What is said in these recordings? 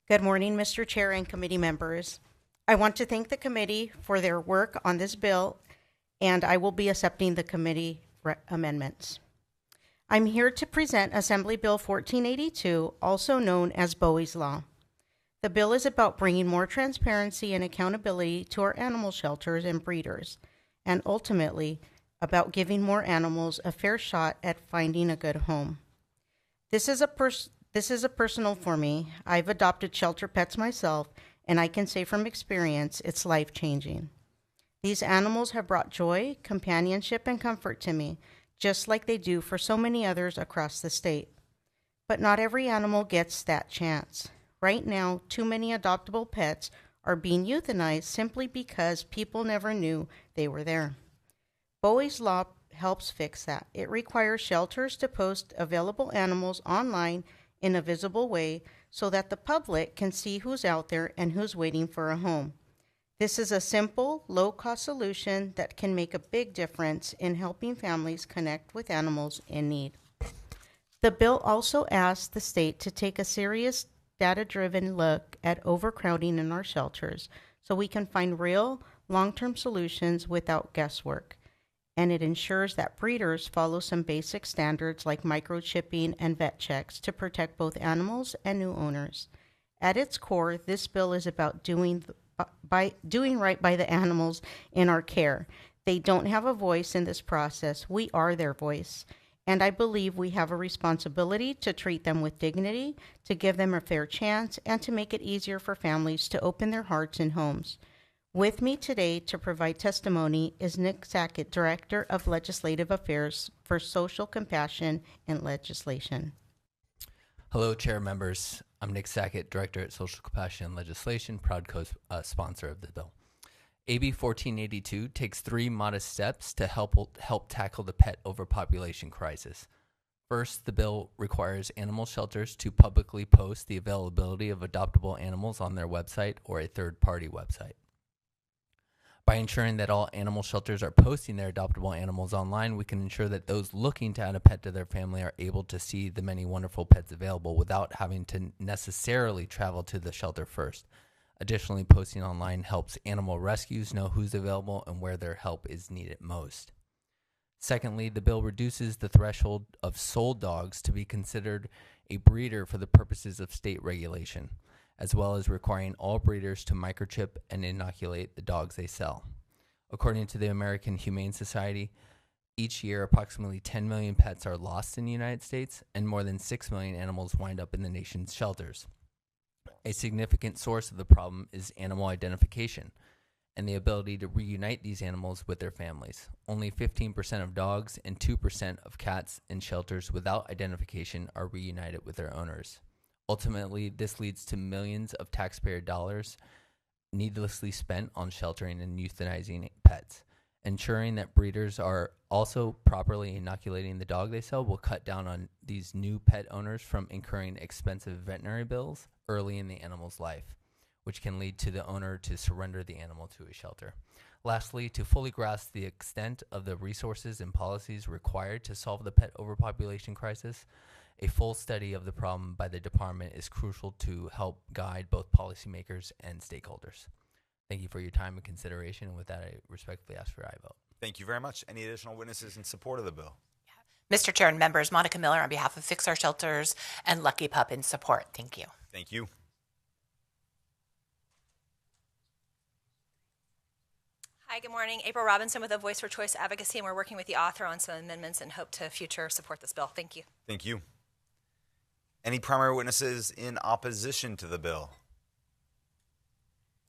Good morning, Mr. Chair and committee members. I want to thank the committee for their work on this bill, and I will be accepting the committee amendments. I'm here to present Assembly Bill 1482, also known as Bowie's Law. The bill is about bringing more transparency and accountability to our animal shelters and breeders, and ultimately about giving more animals a fair shot at finding a good home. This is a personal for me. I've adopted shelter pets myself, and I can say from experience, it's life-changing. These animals have brought joy, companionship, and comfort to me, just like they do for so many others across the state. But not every animal gets that chance. Right now, too many adoptable pets are being euthanized simply because people never knew they were there. Bowie's Law helps fix that. It requires shelters to post available animals online in a visible way so that the public can see who's out there and who's waiting for a home. This is a simple, low-cost solution that can make a big difference in helping families connect with animals in need. The bill also asks the state to take a serious data-driven look at overcrowding in our shelters so we can find real, long-term solutions without guesswork. And it ensures that breeders follow some basic standards like microchipping and vet checks to protect both animals and new owners. At its core, this bill is about doing right by the animals in our care. They don't have a voice in this process. We are their voice. And I believe we have a responsibility to treat them with dignity, to give them a fair chance, and to make it easier for families to open their hearts and homes. With me today to provide testimony is Nick Sackett, Director of Legislative Affairs for Social Compassion and Legislation. Hello, Chair members. I'm Nick Sackett, Director at Social Compassion and Legislation, proud co-sponsor of the bill. AB 1482 takes three modest steps to help tackle the pet overpopulation crisis. First, the bill requires animal shelters to publicly post the availability of adoptable animals on their website or a third-party website. By ensuring that all animal shelters are posting their adoptable animals online, we can ensure that those looking to add a pet to their family are able to see the many wonderful pets available without having to necessarily travel to the shelter first. Additionally, posting online helps animal rescues know who's available and where their help is needed most. Secondly, the bill reduces the threshold of sold dogs to be considered a breeder for the purposes of state regulation, as well as requiring all breeders to microchip and inoculate the dogs they sell. According to the American Humane Society, each year approximately 10 million pets are lost in the United States, and more than 6 million animals wind up in the nation's shelters. A significant source of the problem is animal identification and the ability to reunite these animals with their families. Only 15% of dogs and 2% of cats in shelters without identification are reunited with their owners. Ultimately, this leads to millions of taxpayer dollars needlessly spent on sheltering and euthanizing pets. Ensuring that breeders are also properly inoculating the dog they sell will cut down on these new pet owners from incurring expensive veterinary bills early in the animal's life, which can lead to the owner to surrender the animal to a shelter. Lastly, to fully grasp the extent of the resources and policies required to solve the pet overpopulation crisis, a full study of the problem by the department is crucial to help guide both policymakers and stakeholders. Thank you for your time and consideration. And with that, I respectfully ask for your aye vote. Thank you very much. Any additional witnesses in support of the bill? Mr. Chair and members, Monica Miller on behalf of Fix Our Shelters and Lucky Pup in support. Thank you. Thank you. Hi, good morning. April Robinson with a Voice for Choice Advocacy, and we're working with the author on some amendments and hope to future support this bill. Thank you. Thank you. Any primary witnesses in opposition to the bill?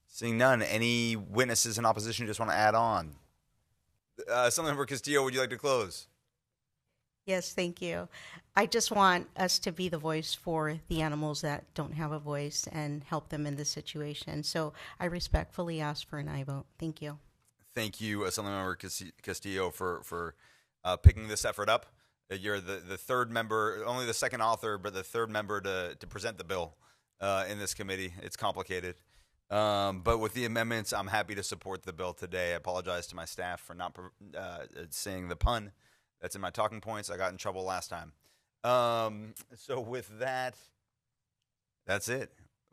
Seeing none. Any witnesses in opposition just want to add on? Assemblymember Castillo, would you like to close? Yes, thank you. I just want us to be the voice for the animals that don't have a voice and help them in this situation. So I respectfully ask for an aye vote. Thank you. Thank you, Assemblymember Castillo, for picking this effort up. You're the third member, only the second author, but the third member to present the bill in this committee. It's complicated. But with the amendments, I'm happy to support the bill today. I apologize to my staff for not saying the pun that's in my talking points. I got in trouble last time. So with that, that's it.